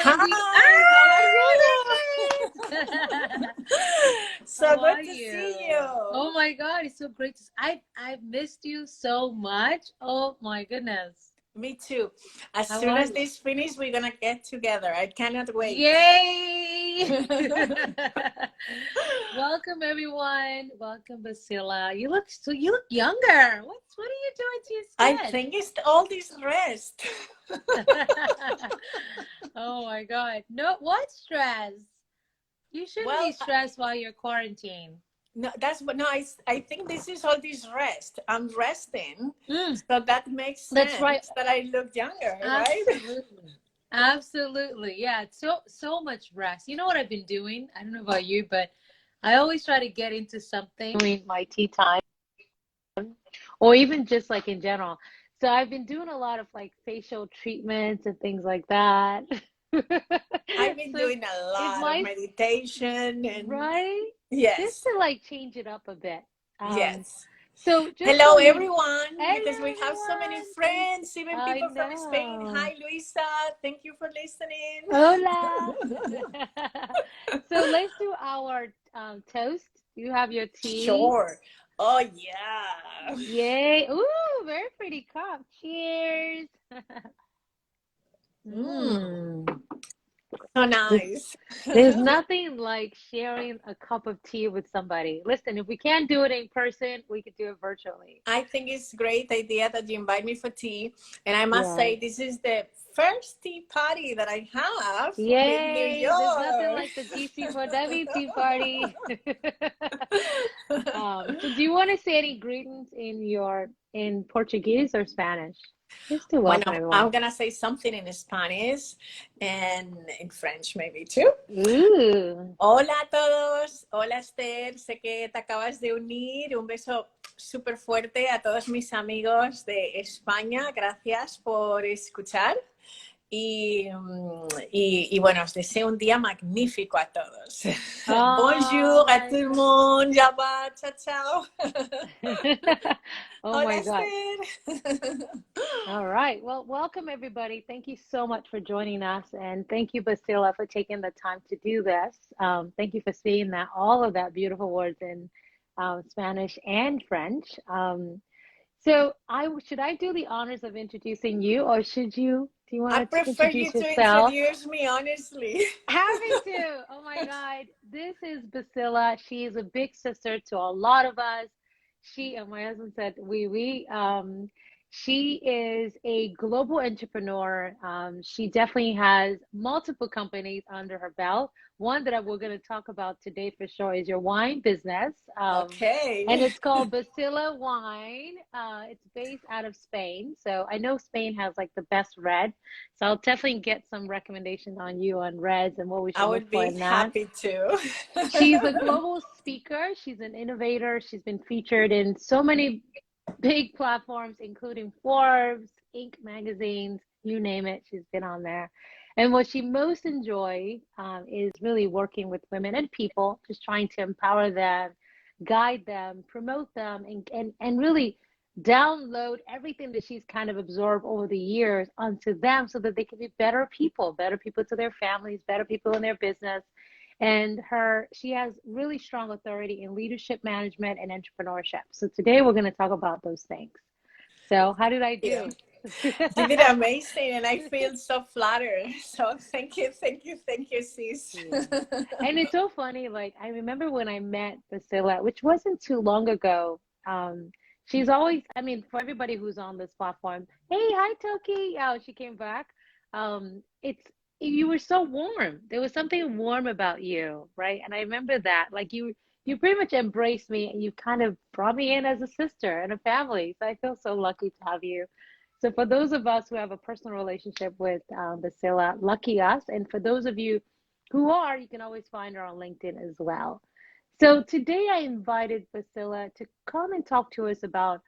We Hi, how are you're you? there. So How good are to you? see you. Oh my God, it's so great. I've missed you so much. Oh my goodness. Me too. As How soon are as you? this finish, we're gonna get together. I cannot wait. Yay! Welcome everyone. Welcome, Basila. You look younger. What are you doing to your I skin? think it's all this rest. Oh my God. No, what stress? You shouldn't be Well, stressed while you're quarantined. no, that's what. No, I think this is all this rest. I'm resting, Mm, so that makes that's right. sense that I look younger, right? Absolutely. Absolutely. Yeah. It's so much rest. You know what I've been doing? I don't know about you, but I always try to get into something during my tea time or even just like in general. So I've been doing a lot of like facial treatments and things like that. I've been So doing a it's lot of my meditation and right just yes, to like change it up a bit. Um, yes. so just Hello, so you, everyone, because hello we have so many everyone. Thank friends, even I people from Spain. know. Hi, Luisa. Thank you for listening. Hola. So let's do our toast. You have your tea. Sure. Oh, yeah. Yay. Ooh, very pretty cup. Cheers. Mm, Mm. so There's, nice. there's nothing like sharing a cup of tea with somebody. Listen, if we can't do it in person, we could do it virtually. I think it's a great idea that you invite me for tea. And I must Yeah. say, this is the first tea party that I have in New Yay. There's nothing York. like the GC4W tea party. So do you want to say any greetings in Portuguese or Spanish? Just to welcome Bueno, everyone. I'm gonna say something in Spanish and in French maybe too. Ooh. Hola a todos, hola Esther, sé que te acabas de unir, un beso súper fuerte a todos mis amigos de España, gracias por escuchar y bueno, os deseo un día magnífico a todos. Oh Bonjour à my tout le monde, Java, ciao ciao. God. Oh Hola my God. Esther. All right. Well, welcome everybody. Thank you so much for joining us. And thank you, Basila, for taking the time to do this. Thank you for saying that, all of that beautiful words in Spanish and French. Should I do the honors of introducing you, or do you I want to prefer you introduce to yourself? introduce me honestly. Happy to. Oh my God. This is Basila. She is a big sister to a lot of us. She, and my husband said, she is a global entrepreneur. She definitely has multiple companies under her belt. One that we're going to talk about today for sure is your wine business. And Okay. it's called Basila Wine. It's based out of Spain. So I know Spain has like the best red. So I'll definitely get some recommendations on you on reds and what we I should look would for be in that. happy to. She's a global speaker. She's an innovator. She's been featured in so many big platforms, including Forbes, Inc. magazines, you name it. She's been on there. And what she most enjoys is really working with women and people, just trying to empower them, guide them, promote them, and really download everything that she's kind of absorbed over the years onto them so that they can be better people to their families, better people in their business. And she has really strong authority in leadership management and entrepreneurship. So today we're going to talk about those things. So how did I Yeah. do? You did amazing, and I feel so flattered. So thank you, sis. Yeah. And it's so funny. Like, I remember when I met Basila, which wasn't too long ago. She's always, I mean, for everybody who's on this platform, hey, hi, Toki. Oh, she came back. It's, you were so warm. There was something warm about you, right? And I remember that. Like, you pretty much embraced me and you kind of brought me in as a sister and a family. So I feel so lucky to have you. So for those of us who have a personal relationship with Basila, lucky us. And for those of you who are, you can always find her on LinkedIn as well. So today I invited Basila to come and talk to us about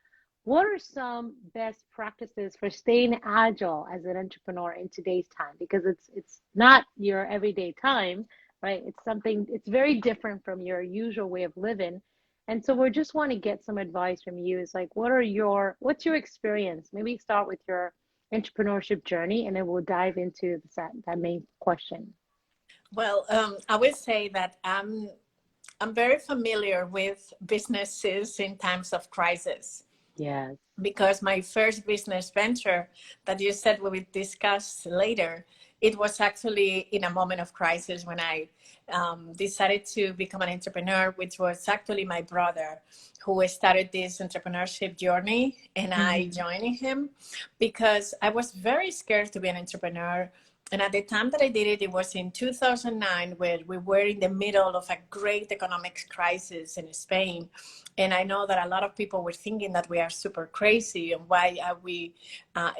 what are some best practices for staying agile as an entrepreneur in today's time, because it's not your everyday time, right? It's something, it's very different from your usual way of living. And so we just want to get some advice from you. It's like, what's your experience? Maybe start with your entrepreneurship journey, and then we'll dive into that main question. Well, I will say that I'm very familiar with businesses in times of crisis, Yes. because my first business venture that you said we will discuss later, it was actually in a moment of crisis when I decided to become an entrepreneur, which was actually my brother who started this entrepreneurship journey, and I joined him because I was very scared to be an entrepreneur. And at the time that I did it, it was in 2009, where we were in the middle of a great economic crisis in Spain. And I know that a lot of people were thinking that we are super crazy, and why are we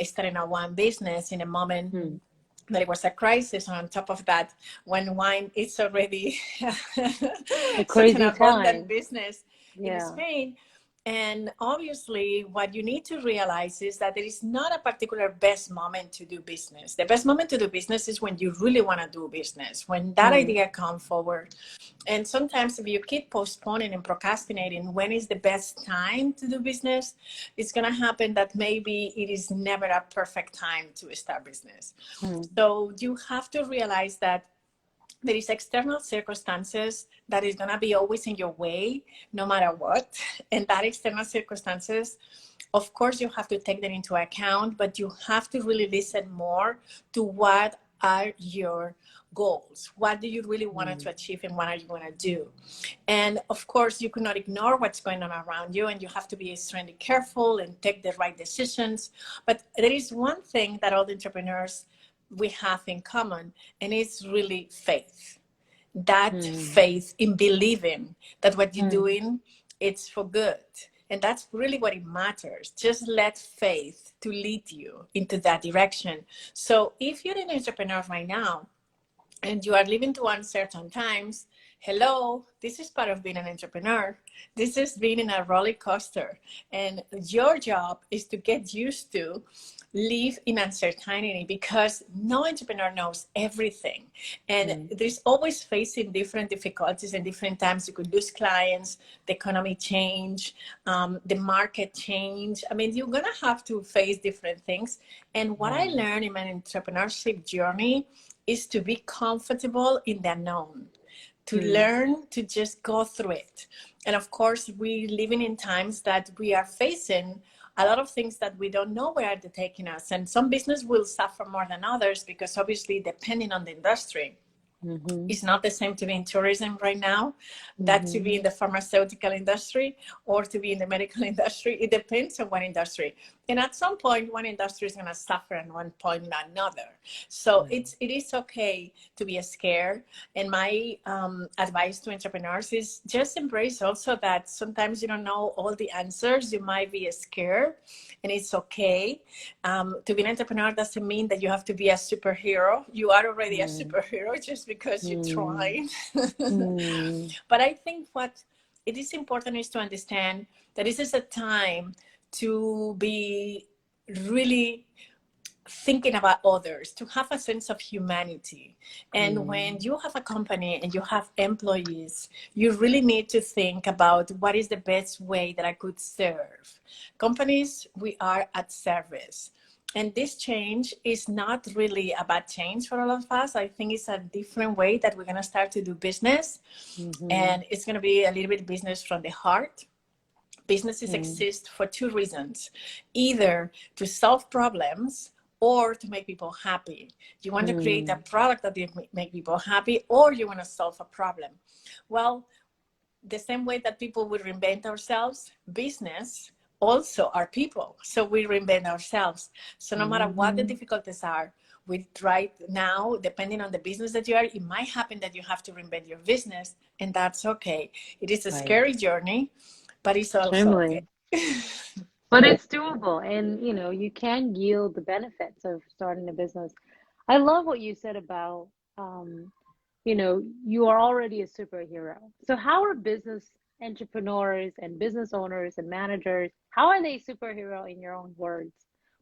starting a one business in a moment that it was a crisis. And on top of that, when wine is already A such an crazy abundant time. business in Yeah. Spain. And obviously, what you need to realize is that there is not a particular best moment to do business. The best moment to do business is when you really want to do business, when that idea comes forward. And sometimes if you keep postponing and procrastinating when is the best time to do business, it's going to happen that maybe it is never a perfect time to start business. So you have to realize that there is external circumstances that is going to be always in your way, no matter what. And that external circumstances, of course, you have to take them into account, but you have to really listen more to what are your goals. What do you really want to achieve, and what are you going to do? And of course, you cannot ignore what's going on around you, and you have to be extremely careful and take the right decisions. But there is one thing that all the entrepreneurs we have in common, and it's really faith. That faith in believing that what you're doing, it's for good. And that's really what it matters. Just let faith to lead you into that direction. So if you're an entrepreneur right now and you are living to uncertain times, hello, this is part of being an entrepreneur. This is being in a roller coaster. And your job is to get used to live in uncertainty, because no entrepreneur knows everything. And there's always facing different difficulties and different times. You could lose clients, the economy change, the market change. I mean, you're going to have to face different things. And what I learned in my entrepreneurship journey is to be comfortable in the unknown, to learn to just go through it. And of course, we're living in times that we are facing a lot of things that we don't know where they're taking us. And some business will suffer more than others, because obviously, depending on the industry, it's not the same to be in tourism right now, that to be in the pharmaceutical industry, or to be in the medical industry. It depends on one industry. And at some point, one industry is going to suffer, and one point another. So it is okay to be scared. And my advice to entrepreneurs is just embrace also that sometimes you don't know all the answers. You might be scared, and it's okay. To be an entrepreneur doesn't mean that you have to be a superhero. You are already a superhero just because you tried. But I think what it is important is to understand that this is a time to be really thinking about others, to have a sense of humanity. And when you have a company and you have employees, you really need to think about what is the best way that I could serve. Companies, we are at service. And this change is not really a bad change for all of us. I think it's a different way that we're going to start to do business. And it's going to be a little bit business from the heart. Businesses exist for two reasons: either to solve problems or to make people happy. You want to create a product that make people happy, or you want to solve a problem. Well, the same way that people will reinvent ourselves, business also are people. So we reinvent ourselves. So no matter what the difficulties are, right now, depending on the business that you are, it might happen that you have to reinvent your business, and that's okay. It is a scary journey, but it's also okay. But it's doable, and you can yield the benefits of starting a business. I love what you said about you are already a superhero. So how are business entrepreneurs and business owners and managers, how are they superhero in your own words?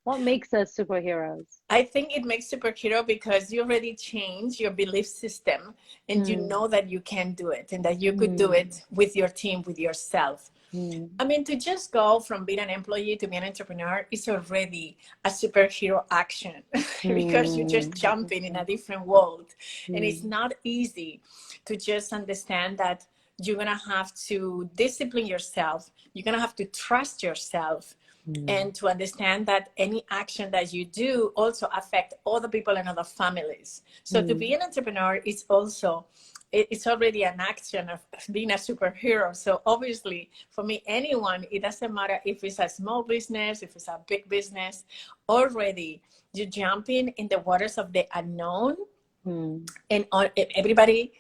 What makes us superheroes? I think it makes superhero because you already changed your belief system, and you know that you can do it, and that you could do it with your team, with yourself. Mm. I mean, to just go from being an employee to being an entrepreneur is already a superhero action because you're just Mm. I think jumping in a so. different world. And it's Mm. not easy to just understand that you're going to have to discipline yourself. You're going to have to trust yourself Mm. and to understand that any action that you do also affect other people and other families. So to be Mm. an entrepreneur is also, it's already an action of being a superhero. So obviously for me, anyone, it doesn't matter if it's a small business, if it's a big business, already you're jumping in the waters of the unknown, Mm. and everybody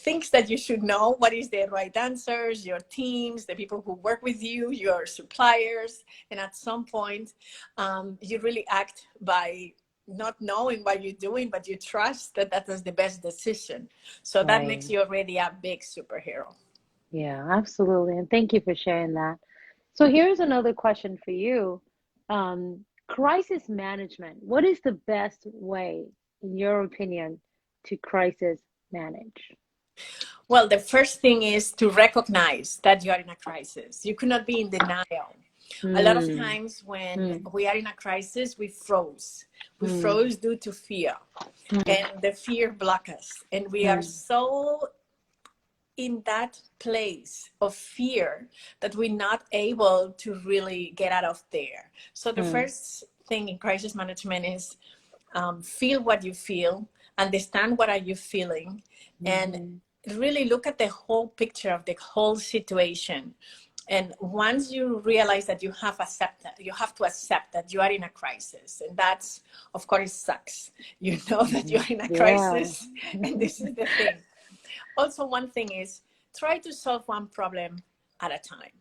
thinks that you should know what is the right answers, your teams, the people who work with you, your suppliers. And at some point, you really act by not knowing what you're doing, but you trust that that is the best decision. So that Right. makes you already a big superhero. Yeah, absolutely. And thank you for sharing that. So here's another question for you. Crisis management. What is the best way, in your opinion, to crisis manage? Well, the first thing is to recognize that you are in a crisis. You cannot be in denial. A lot of Mm. times when Mm. we are in a crisis, we froze. We Mm. froze due to fear, Mm. and the fear blocks us. And we are Mm. so in that place of fear that we're not able to really get out of there. So the Mm. first thing in crisis management is feel what you feel, understand what are you feeling, and Mhm. really look at the whole picture of the whole situation. And once you realize that you have to accept that you are in a crisis, and that's, of course, it sucks. You know that Mhm. you're in a Yeah. crisis, and this is the thing. Also, one thing is try to solve one problem at a time.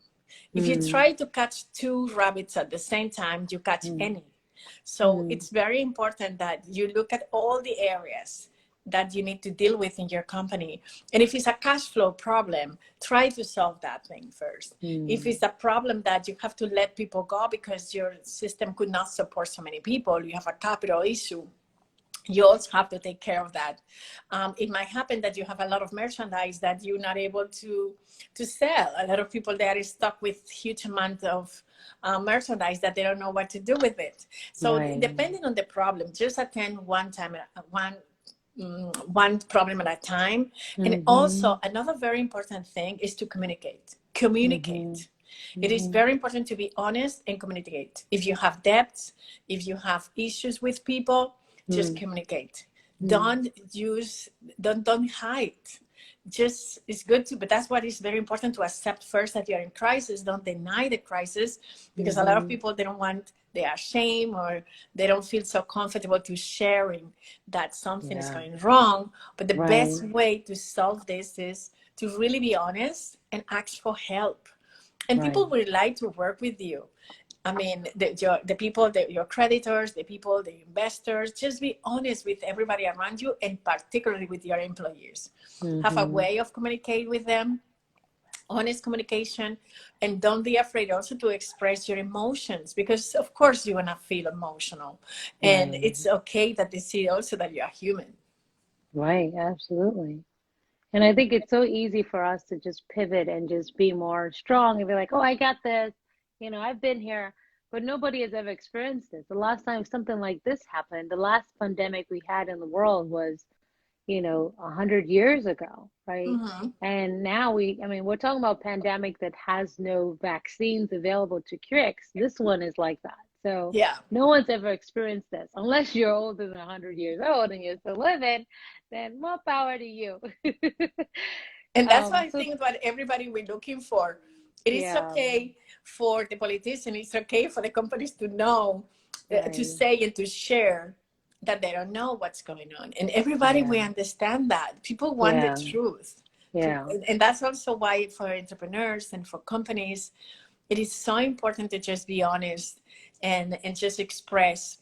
If you Mm. try to catch two rabbits at the same time, you catch Mm. any. So Mm. it's very important that you look at all the areas that you need to deal with in your company. And if it's a cash flow problem, try to solve that thing first. If Mm. it's a problem that you have to let people go because your system could not support so many people, you have a capital issue, you also have to take care of that. It might happen that you have a lot of merchandise that you're not able to sell. A lot of people, they are stuck with huge amount of merchandise that they don't know what to do with it. So Right. depending on the problem, just attend one problem at a time. And Mhm. also another very important thing is to communicate. Mhm. Communicate. It is Mhm. very important to be honest and communicate. If you have debts, if you have issues with people, just Mm. communicate. Mm. Don't use, don't hide. Just, it's good to, but that's what is very important, to accept first that you're in crisis. Don't deny the crisis, because a lot of Mhm. people, they don't want, they are ashamed, or they don't feel so comfortable to sharing that something is Yeah. going wrong. But the best Right. way to solve this is to really be honest and ask for help, and Right. people will like to work with you. I mean, the people, your creditors, the people, the investors, just be honest with everybody around you, and particularly with your employees. Have a Mhm. way of communicating with them, honest communication, and don't be afraid also to express your emotions, because of course you're gonna feel emotional, and Right. it's okay that they see also that you are human. Right. Absolutely. And I think it's so easy for us to just pivot and just be more strong and be like, oh, I got this. I've been here, but nobody has ever experienced this. The last time something like this happened, the last pandemic we had in the world was 100 years ago, right? Mm-hmm. And now I mean, we're talking about pandemic that has no vaccines available to cure. This one is like that. So Yeah. no one's ever experienced this, unless you're older than 100 years old and you're still living, then more power to you. And that's why I So think what everybody we're looking for. It is yeah, okay for the politician, it's okay for the companies to know, to right. say and to share that they don't know what's going on. And everybody, Yeah, we understand that. People want the yeah, truth. yeah, And that's also why for entrepreneurs and for companies, it is so important to just be honest, and just express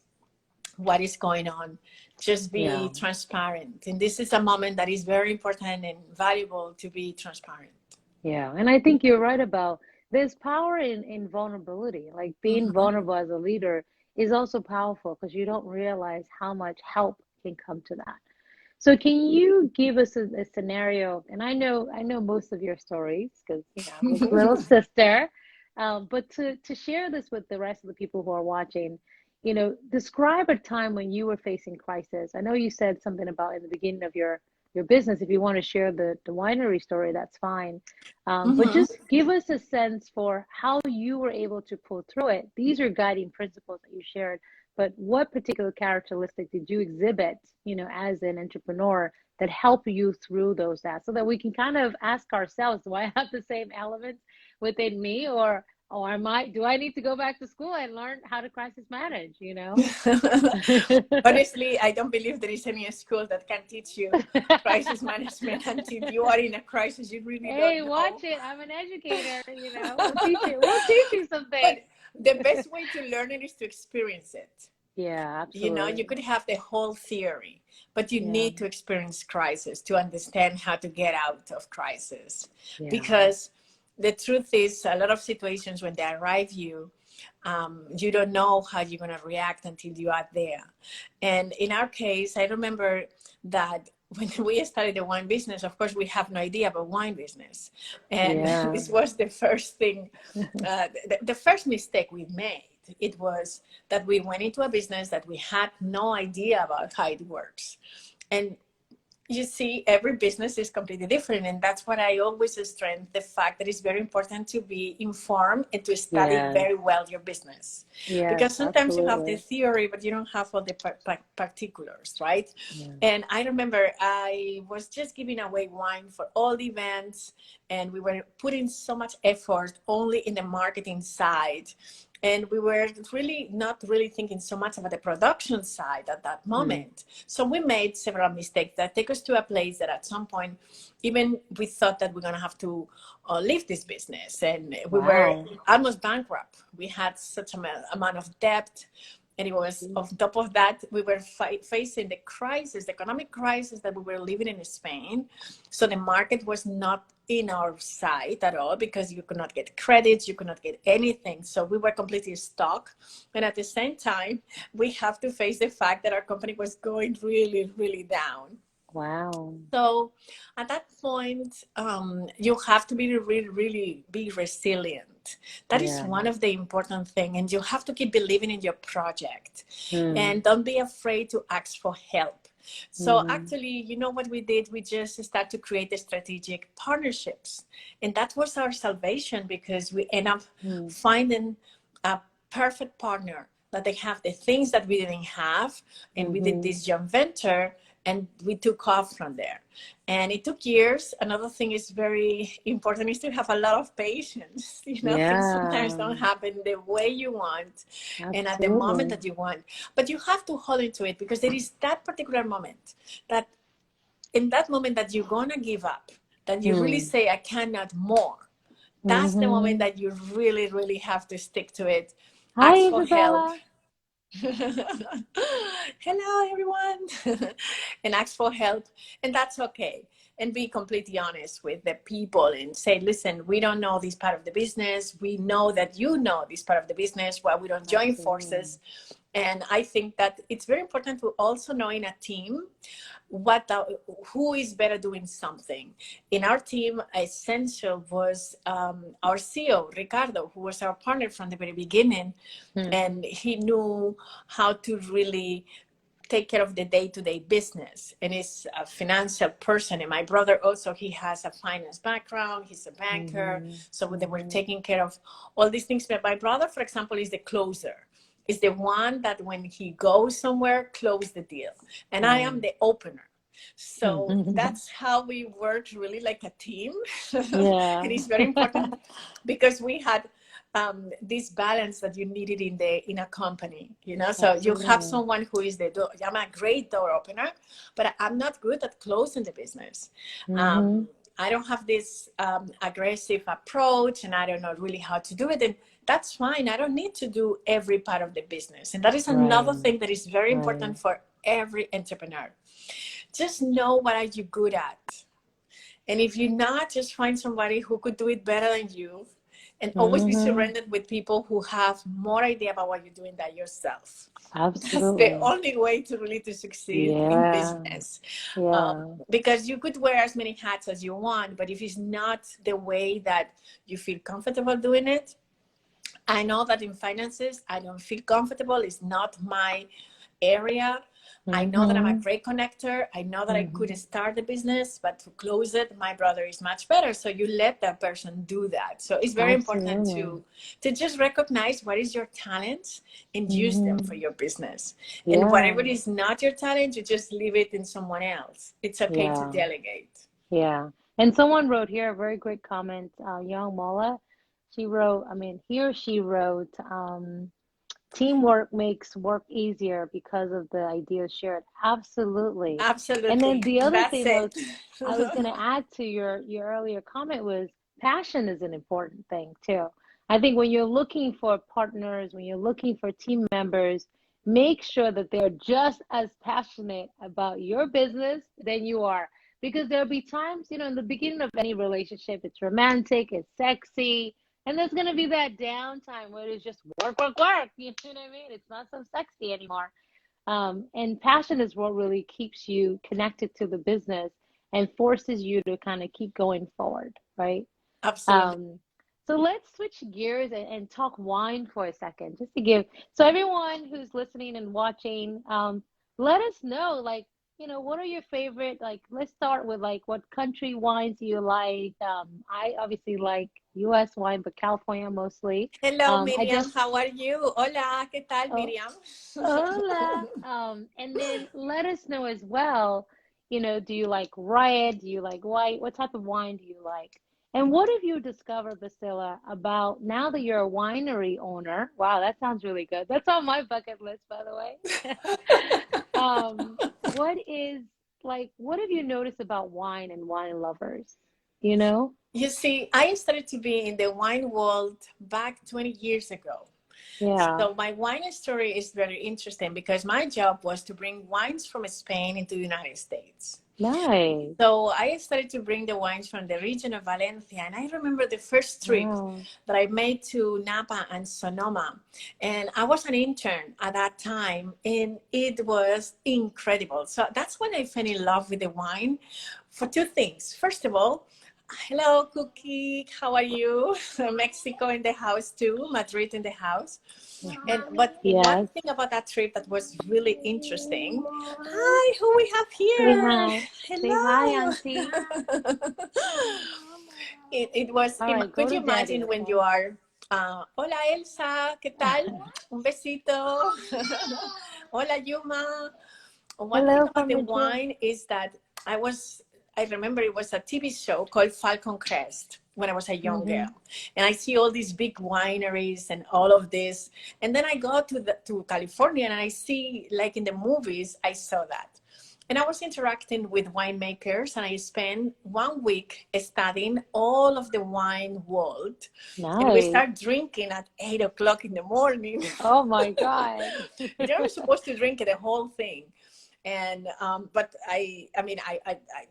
what is going on. Just yeah. be transparent. And this is a moment that is very important and valuable, to be transparent. Yeah, and I think you're right about there's power in vulnerability. Like being Mm-hmm. vulnerable as a leader is also powerful because you don't realize how much help can come to that. So can you give us a scenario? And I know most of your stories because I'm his little sister. But to share this with the rest of the people who are watching, describe a time when you were facing crisis. I know you said something about in the beginning of your business. If you want to share the winery story, that's fine. But Mhm. just give us a sense for how you were able to pull through it. These are guiding principles that you shared, but what particular characteristic did you exhibit, as an entrepreneur that help you through those that so that we can kind of ask ourselves, do I have the same elements within me, or do I need to go back to school and learn how to crisis manage, Honestly, I don't believe there is any school that can teach you crisis management until you are in a crisis. You really Hey, don't watch know. it. I'm an educator, we'll teach you some things. But the best way to learn it is to experience it. Yeah, You absolutely. could have the whole theory, but you Yeah, need to experience crisis to understand how to get out of crisis. yeah, Because the truth is, a lot of situations when they arrive you don't know how you're going to react until you are there. And in our case, I remember that when we started the wine business, of course, we have no idea about wine business. And yeah, this was the first thing, the first mistake we made. It was that we went into a business that we had no idea about how it works. And you see, every business is completely different, and that's what I always stress, the fact that it's very important to be informed and to study yes, very well your business, yes, because sometimes you have the absolutely. theory but you don't have all the particulars, right? Yeah, And I remember I was just giving away wine for all the events, and we were putting so much effort only in the marketing side, and we were really not really thinking so much about the production side at that mm, moment. So we made several mistakes that take us to a place that at some point, even we thought that we're going to have to leave this business. And we were wow. almost bankrupt. We had such an amount of debt. And it was, on top of that, we were facing the crisis, the economic crisis that we were living in Spain. So the market was not in our side at all, because you could not get credits, you could not get anything. So we were completely stuck. And at the same time, we have to face the fact that our company was going really, really down. Wow. So at that point, you have to be really, really be resilient. That is Yeah. one of the important things. And you have to keep believing in your project. Mm, And don't be afraid to ask for help. So mm, actually, you know what we did? We just started to create the strategic partnerships. And that was our salvation, because we end up mm, finding a perfect partner that they have the things that we didn't have. And we did mm-hmm. this joint venture, and we took off from there. And it took years. Another thing is very important is to have a lot of patience. Things sometimes Yeah, don't happen the way you want and at the moment absolutely. that you want. But you have to hold into it, because there is that particular moment, that in that moment that you're gonna give up, that you really Mm, say, I cannot more. That's the moment mm-hmm. that you really, really have to stick to it. Ask Hi, for help. Isabella. Hello everyone. And ask for help, and that's okay. And be completely honest with the people and say, listen, we don't know this part of the business, we know that you know this part of the business, why we don't join Absolutely. forces. And I think that it's very important to also know in a team who is better doing something. In our team, essential was our CEO Ricardo, who was our partner from the very beginning, Mm, and he knew how to really take care of the day-to-day business, and is a financial person. And my brother also, he has a finance background, he's a banker, mm-hmm. so they were Mm-hmm. taking care of all these things. But my brother, for example, is the closer, is the one that when he goes somewhere, close the deal, and I am Mm. the opener. So Mm. that's how we worked, really like a team. Yeah. And it's very important, because we had this balance that you needed in a company. So you have Absolutely. someone who is the door. I'm a great door opener, but I'm not good at closing the business. Mm-hmm. um, I don't have this aggressive approach, and I don't know really how to do it. And that's fine. I don't need to do every part of the business. And that is another Right. thing that is very Right. important for every entrepreneur. Just know what are you good at. And if you're not, just find somebody who could do it better than you, and always be Mm-hmm. surrounded with people who have more idea about what you're doing than yourself. That's the Absolutely. only way to really to succeed in Yeah. business. Yeah. Because you could wear as many hats as you want, but if it's not the way that you feel comfortable doing it, I know that in finances, I don't feel comfortable. It's not my area. I know that I'm a Mm-hmm. great connector. I know that I could Mm-hmm. start the business, but to close it, my brother is much better. So you let that person do that. So it's very important Absolutely. to just recognize what is your talent and use them for Mm-hmm. your business. And Yeah. whatever is not your talent, you just leave it in someone else. It's okay to Yeah. delegate. Yeah. And someone wrote here a very great comment, Young Mola. She wrote, I mean, he or she wrote, teamwork makes work easier because of the ideas shared. Absolutely. And then Absolutely. the other That's thing that it. was, I was going to add to your earlier comment was passion is an important thing too. I think when you're looking for partners, when you're looking for team members, make sure that they're just as passionate about your business than you are. Because there'll be times, in the beginning of any relationship, it's romantic, it's sexy, and there's gonna be that downtime where it's just work, work, work. You know what I mean? It's not so sexy anymore. And passion is what really keeps you connected to the business and forces you to kind of keep going forward, right? Absolutely. Um, so let's switch gears and talk wine for a second, just to give. So everyone who's listening and watching, let us know, like, what are your favorite, like, let's start with like what country wines do you like? I obviously like US wine, but California mostly. Hello, I Miriam. just, How are you? Hola, ¿qué tal, oh, Miriam? hola. And then let us know as well, do you like red? Do you like white? What type of wine do you like? And what have you discovered, Basila, about now that you're a winery owner? Wow, that sounds really good. That's on my bucket list, by the way. What is what have you noticed about wine and wine lovers? You know? You see, I started to be in the wine world back 20 years ago. Yeah. So my wine story is very interesting because my job was to bring wines from Spain into the United States. Nice. So I started to bring the wines from the region of Valencia. And I remember the first trip Wow. that I made to Napa and Sonoma. And I was an intern at that time, and it was incredible. So that's when I fell in love with the wine for two things. First of all, hello, Cookie. How are you? Mexico in the house too, Madrid in the house. And but one Yes. thing about that trip that was really interesting. Hi, who we have Say here? hi. Say hi, Hello. Auntie. It was. All right, go Could to you daddy, imagine when you okay? are? Hola Elsa, ¿qué tal? Un besito. Hola Yuma. One thing Hello about from the Madrid. wine is that I remember it was a TV show called Falcon Crest when I was a young girl. Mm-hmm. And I see all these big wineries and all of this. And then I go to California and I see, like in the movies, I saw that. And I was interacting with winemakers and I spent 1 week studying all of the wine world. And we Nice. start drinking at 8 o'clock in the morning. Oh my God. You're supposed to drink the whole thing. And but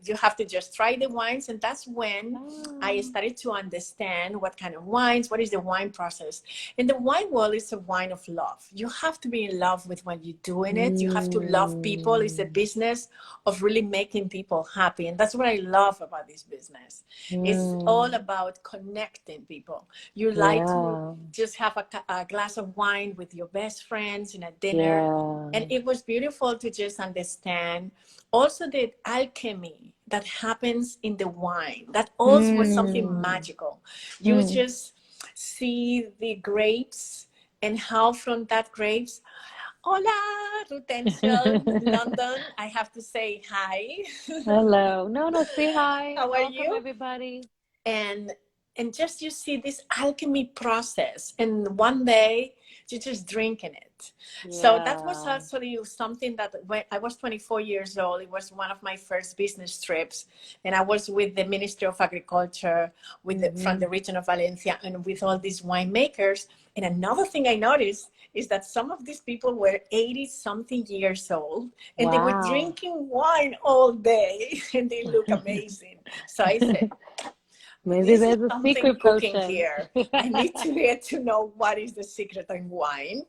you have to just try the wines, and that's when I Oh. started to understand what kind of wines, what is the wine process. And the wine world is a wine of love. You have to be in love with when you're doing it. You have to love people. It's a Mm. business of really making people happy, and that's what I love about this business. It's all Mm. about connecting people. You like to Yeah. just have a glass of wine with your best friends in a dinner, and Yeah. it was beautiful to just understand also the alchemy that happens in the wine. That also was something Mm. magical. You Mm. just see the grapes and how from that grapes, hola, Rutential, London. I have to say hi. Hello. No, no, say hi. How are Welcome, you? everybody. and and just you see this alchemy process, and one day you just drinking it. So that was Yeah. actually something that when I was 24 years old, it was one of my first business trips, and I was with the Ministry of Agriculture from Mm-hmm. the region of Valencia, and with all these winemakers. And another thing I noticed is that some of these people were 80 something years old, and they were Wow. drinking wine all day and they look amazing. So I said, Maybe this is there's a something secret cooking potion. here. I need to get to know what is the secret in wine.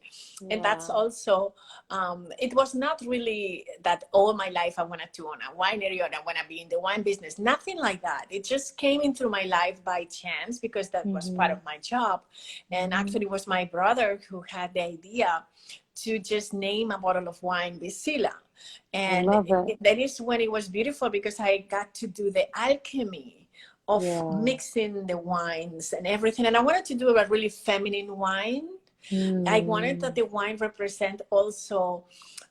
And that's Yeah. also, it was not really that all my life I wanted to own a winery or I want to be in the wine business. Nothing like that. It just came into my life by chance because that was part Hmm. of my job. And Hmm. actually, it was my brother who had the idea to just name a bottle of wine Sila. I And love it. that is when it was beautiful because I got to do the alchemy of Yeah. mixing the wines and everything. And I wanted to do a really feminine wine. I wanted that Mm. the wine represent also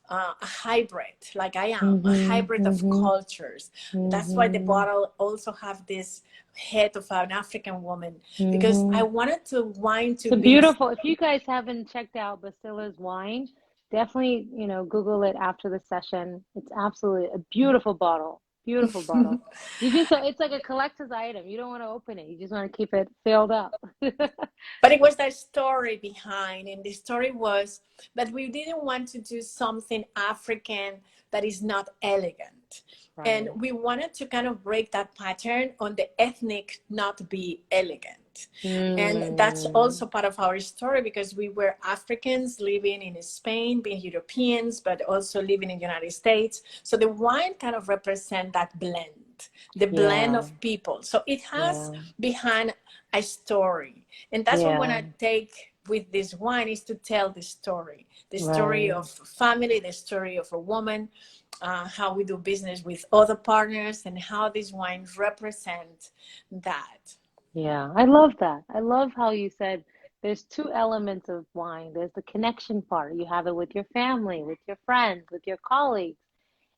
a hybrid, like I am, a Hmm. hybrid of Hmm. cultures. That's why the Hmm. bottle also have this head of an African woman, because I Hmm. wanted the wine to It's a be. beautiful. If you guys haven't checked out Basila's wine, definitely, Google it after the session. It's absolutely a beautiful bottle. Beautiful bottle. You just, it's like a collector's item. You don't want to open it. You just want to keep it filled up. But it was that story behind, and the story was that we didn't want to do something African that is not elegant. And Right. we wanted to kind of break that pattern on the ethnic not be elegant. And that's Mm. also part of our story because we were Africans living in Spain, being Europeans, but also living in the United States. So the wine kind of represent that blend, the blend Yeah. of people. So it has Yeah. behind a story. And that's what I want Yeah. to take with this wine is to tell the story Right. of family, the story of a woman, how we do business with other partners, and how these wines represent that. Yeah. I love that. I love how you said there's two elements of wine. There's the connection part. You have it with your family, with your friends, with your colleagues.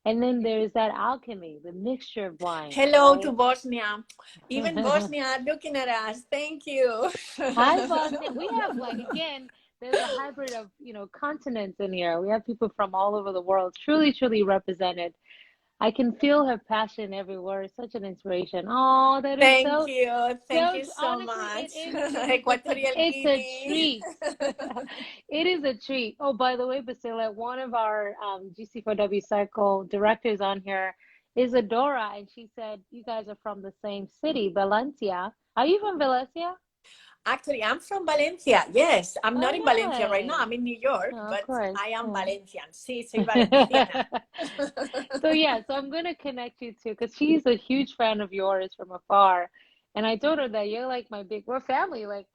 And then there's that alchemy, the mixture of wines, Hello to right? Bosnia. Even Bosnia looking at us. Thank you. Hi, Bosnia. We have like again, there's a hybrid of, continents in here. We have people from all over the world, truly, truly represented. I can feel her passion every word. Such an inspiration. Oh, that is Thank so, you. Thank so you so honestly, it much. is truly Equatorial it's a Guinea. treat. It is a treat. Oh, by the way, Basila, one of our GC4W Cycle directors on here is Adora, and she said you guys are from the same city, Valencia. Are you from Valencia? Actually, I'm from Valencia. Yes, I'm not Oh, in Valencia right now. nice. I'm in New York, Oh, of but course. I am Yeah. Valencian. Sí, soy valenciana. So yeah, so I'm gonna connect you two because she's a huge fan of yours from afar, and I told her that you're like we're family. Like,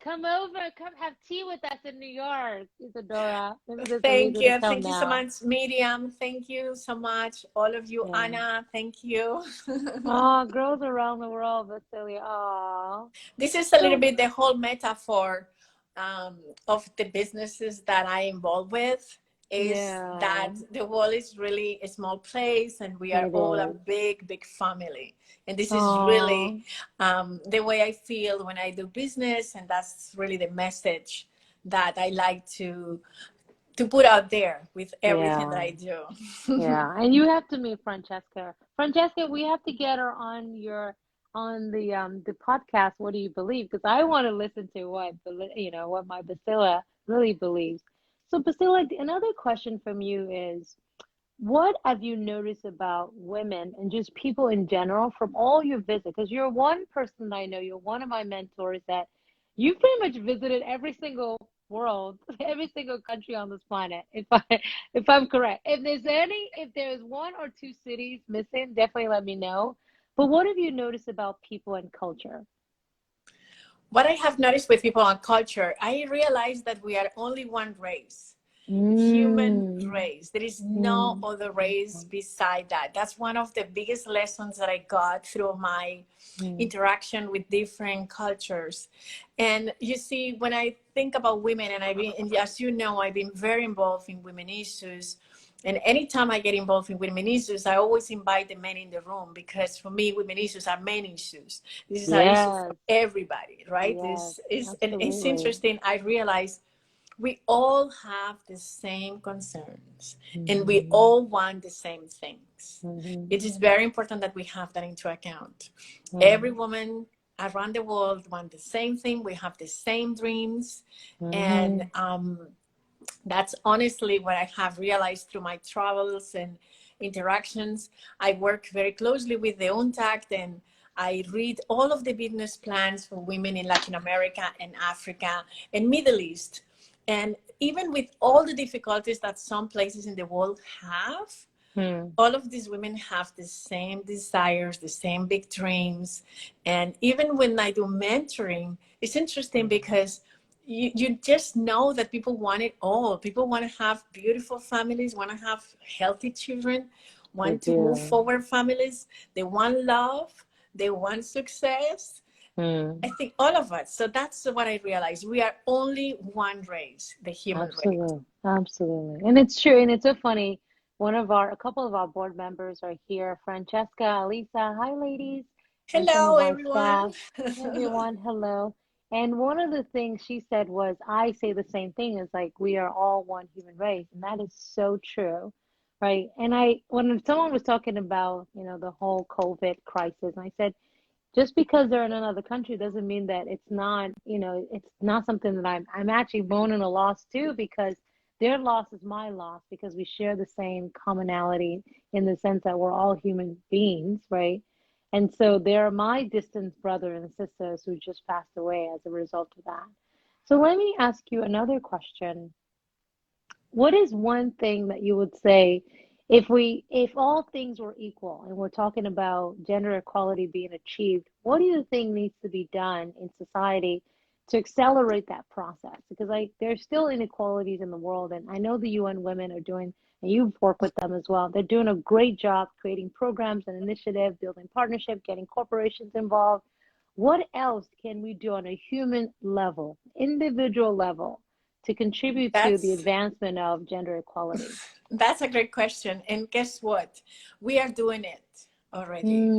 come over, come have tea with us in New York, Isadora. Maybe there's a Thank reason to you. come Thank you so now. much, Miriam. Thank you so much. All of you, Yeah. Anna. Thank you. Oh, girls around the world, Vasilia. Oh. This is a little So bit the whole metaphor of the businesses that I involved with, is yeah, that the world is really a small place and we are it all a is. big, big family. And this is really Oh, the way I feel when I do business. And that's really the message that I like to put out there with everything that yeah. I do. Yeah, and you have to meet Francesca. Francesca, we have to get her on on the podcast. What do you believe? Because I want to listen to what my Basila really believes. So Basila, another question from you is, what have you noticed about women and just people in general from all your visits? Because you're one person I know, you're one of my mentors that you pretty much visited every single world, every single country on this planet. If I'm correct. If there's one or two cities missing, definitely let me know. But what have you noticed about people and culture? What I have noticed with people and culture, I realize that we are only one race, human Mm, race. There is no mm, other race beside that. That's one of the biggest lessons that I got through my mm. interaction with different cultures. And you see, when I think about women, and as you know, I've been very involved in women issues. And anytime I get involved in women issues, I always invite the men in the room, because for me, women issues are men issues. This is an issue for Yes, everybody, right? yes, And it's absolutely. interesting. I realize we all have the same concerns and we Hmm. all want the same things. Hmm. It is very important that we have that into account. Every Hmm. woman around the world want the same thing. We have the same dreams. And Hmm. that's honestly what I have realized through my travels and interactions. I work very closely with the Untact, and I read all of the business plans for women in Latin America and Africa and Middle East. And even with all the difficulties that some places in the world have, all of these women have the same desires, the same big dreams. And even when I do mentoring, it's interesting because you just know that people want it all. People want to have beautiful families, want to have healthy children, want to move forward families. They want love. They want success. I think all of us. So that's what I realized. We are only one race, the human race. Absolutely. And it's true. And it's so funny. A couple of our board members are here. Francesca, Lisa, hi ladies, and some Hello, of our everyone. staff. Everyone, hello. And one of the things she said was, I say the same thing, is like, we are all one human race. And that is so true, right? And when someone was talking about, the whole COVID crisis, and I said, just because they're in another country doesn't mean that it's not, it's not something that I'm actually mourning a loss too, because their loss is my loss, because we share the same commonality in the sense that we're all human beings, right? And so they're my distant brother and sisters who just passed away as a result of that. So let me ask you another question. What is one thing that you would say, if all things were equal and we're talking about gender equality being achieved, what do you think needs to be done in society to accelerate that process? Because there's still inequalities in the world, and I know the UN Women are doing, and you've worked with them as well. They're doing a great job creating programs and initiatives, building partnership, getting corporations involved. What else can we do on a human level, individual level, to contribute to the That's advancement of gender equality? That's a great question. And guess what? We are doing it already.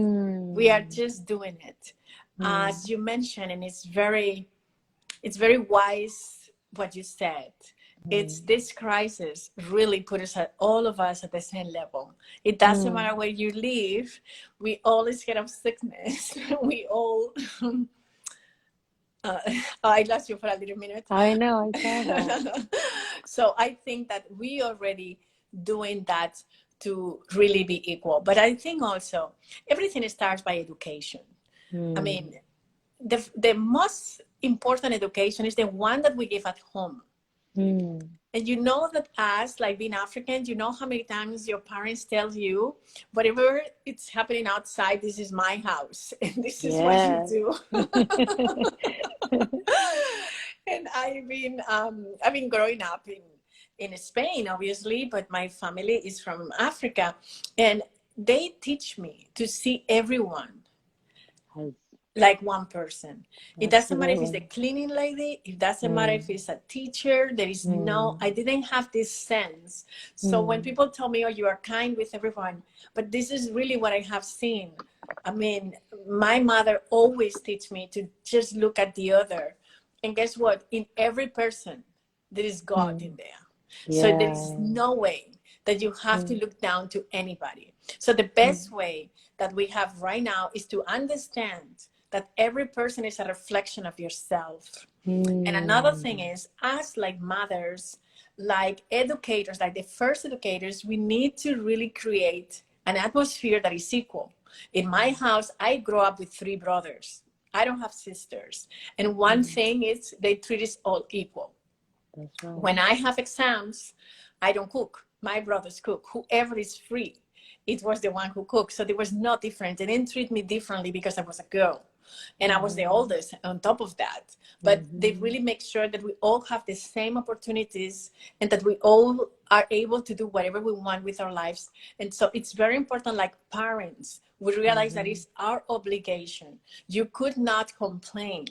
We are Mm, just doing it. mm, As you mentioned, and it's very wise what you said. It's mm, this crisis really put us all of us at the same level. It doesn't mm. matter where you live. We all is scared of sickness. We all uh, I lost you for a little minute. I know, I saw that. So I think that we already doing that to really be equal. But I think also everything starts by education. I Mm, mean, the most important education is the one that we give at home. mm. And you know that us, like being African, you know how many times your parents tell you, whatever it's happening outside, this is my house, and this is what you Yes. do. And I've been growing up in Spain, obviously, but my family is from Africa, and they teach me to see everyone Yes, like one person. It doesn't matter if it's the absolutely. cleaning lady, it doesn't matter if Mm, it's a teacher. I mm, didn't have this sense. So when mm, people tell me, oh, you are kind with everyone, but this is really what I have seen. I mean, my mother always teach me to just look at the other. And guess what? In every person, there is God in mm. there. So there is Yeah. no way that you have to Mm, look down to anybody. So the mm, best way that we have right now is to understand that every person is a reflection of yourself. And another thing mm, is, us like mothers, like educators, like the first educators, we need to really create an atmosphere that is equal. In my house, I grew up with 3 brothers. I don't have sisters. And one mm. thing is they treat us all equal. That's right. When I have exams, I don't cook. My brothers cook. Whoever is free, it was the one who cooked. So there was no difference. They didn't treat me differently because I was a girl. And I was the Mm-hmm. oldest on top of that. But they Mm-hmm. really make sure that we all have the same opportunities and that we all are able to do whatever we want with our lives. And so it's very important, like parents, we realize that Mm-hmm. it's our obligation. You could not complain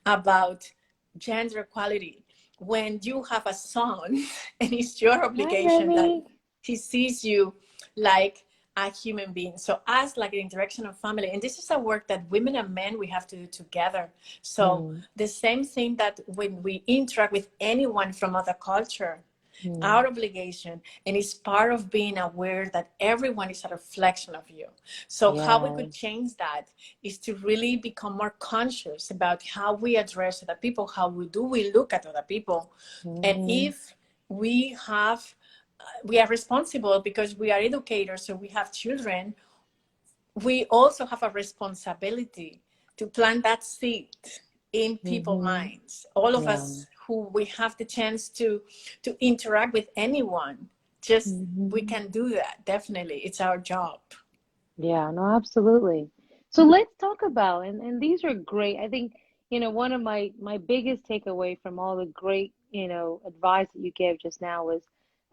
about gender equality when you have a son and it's your Hi, obligation that Remy. he sees you like a human being. So as like an interaction of family, and this is a work that women and men we have to do together. So Mm, the same thing that when we interact with anyone from other culture, mm. our obligation, and it's part of being aware that everyone is a reflection of you. So how we could Yes. change that is to really become more conscious about how we address other people, how we look at other people. And Mm-hmm. if we have we are responsible because we are educators, so we have children, we also have a responsibility to plant that seed in people's Mm-hmm. minds. All of Yeah. us who we have the chance to interact with anyone, just we Mm-hmm. can do that. Definitely, it's our job. Yeah, no, absolutely. So let's talk about, and these are great. I think, one of my biggest takeaway from all the great, advice that you gave just now was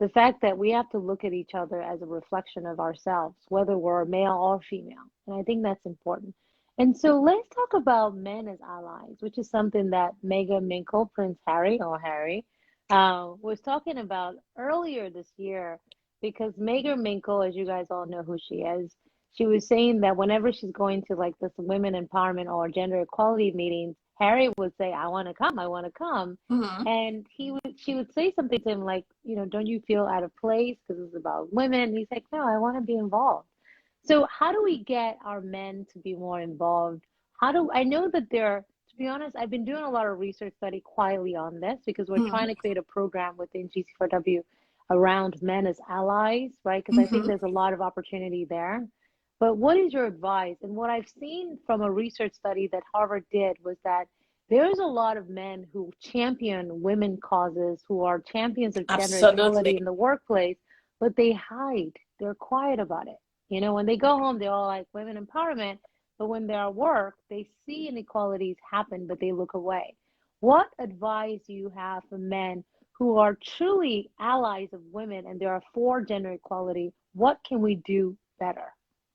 the fact that we have to look at each other as a reflection of ourselves, whether we're male or female. And I think that's important. And so let's talk about men as allies, which is something that Meghan Minkle, Prince Harry or Harry, was talking about earlier this year, because Meghan Minkle, as you guys all know who she is, she was saying that whenever she's going to like this women empowerment or gender equality meetings, Harry would say, "I want to come, I want to come," Mhm. and she would say something to him like, "Don't you feel out of place because it's about women?" And he's like, "No, I want to be involved." So how do we get our men to be more involved? I know that to be honest, I've been doing a lot of research study quietly on this because we're trying Mhm. to create a program within GC4W around men as allies, right? Because I think Mhm. there's a lot of opportunity there. But what is your advice? And what I've seen from a research study that Harvard did was that there's a lot of men who champion women causes, who are champions of gender equality in Absolutely. the workplace, but they hide. They're quiet about it. When they go home, they're all like women empowerment, but when they're at work, they see inequalities happen, but they look away. What advice do you have for men who are truly allies of women and they are for gender equality? What can we do better?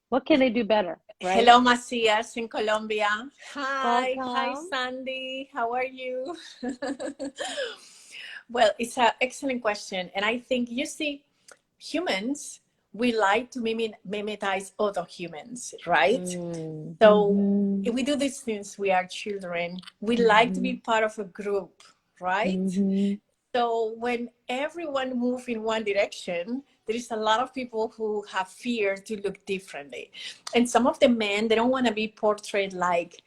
What can they do better, right? Hello, Macias in Colombia. Hi, hi, Welcome. Sandy. How are you? Well, it's an excellent question. And I think, you see, humans, we like to mimetize other humans, right? Mm, So mm-hmm, if we do this since we are children. We like to mm-hmm, be part of a group, right? mm-hmm, So when everyone moves in one direction, there is a lot of people who have fear to look differently. And some of the men, they don't want to be portrayed like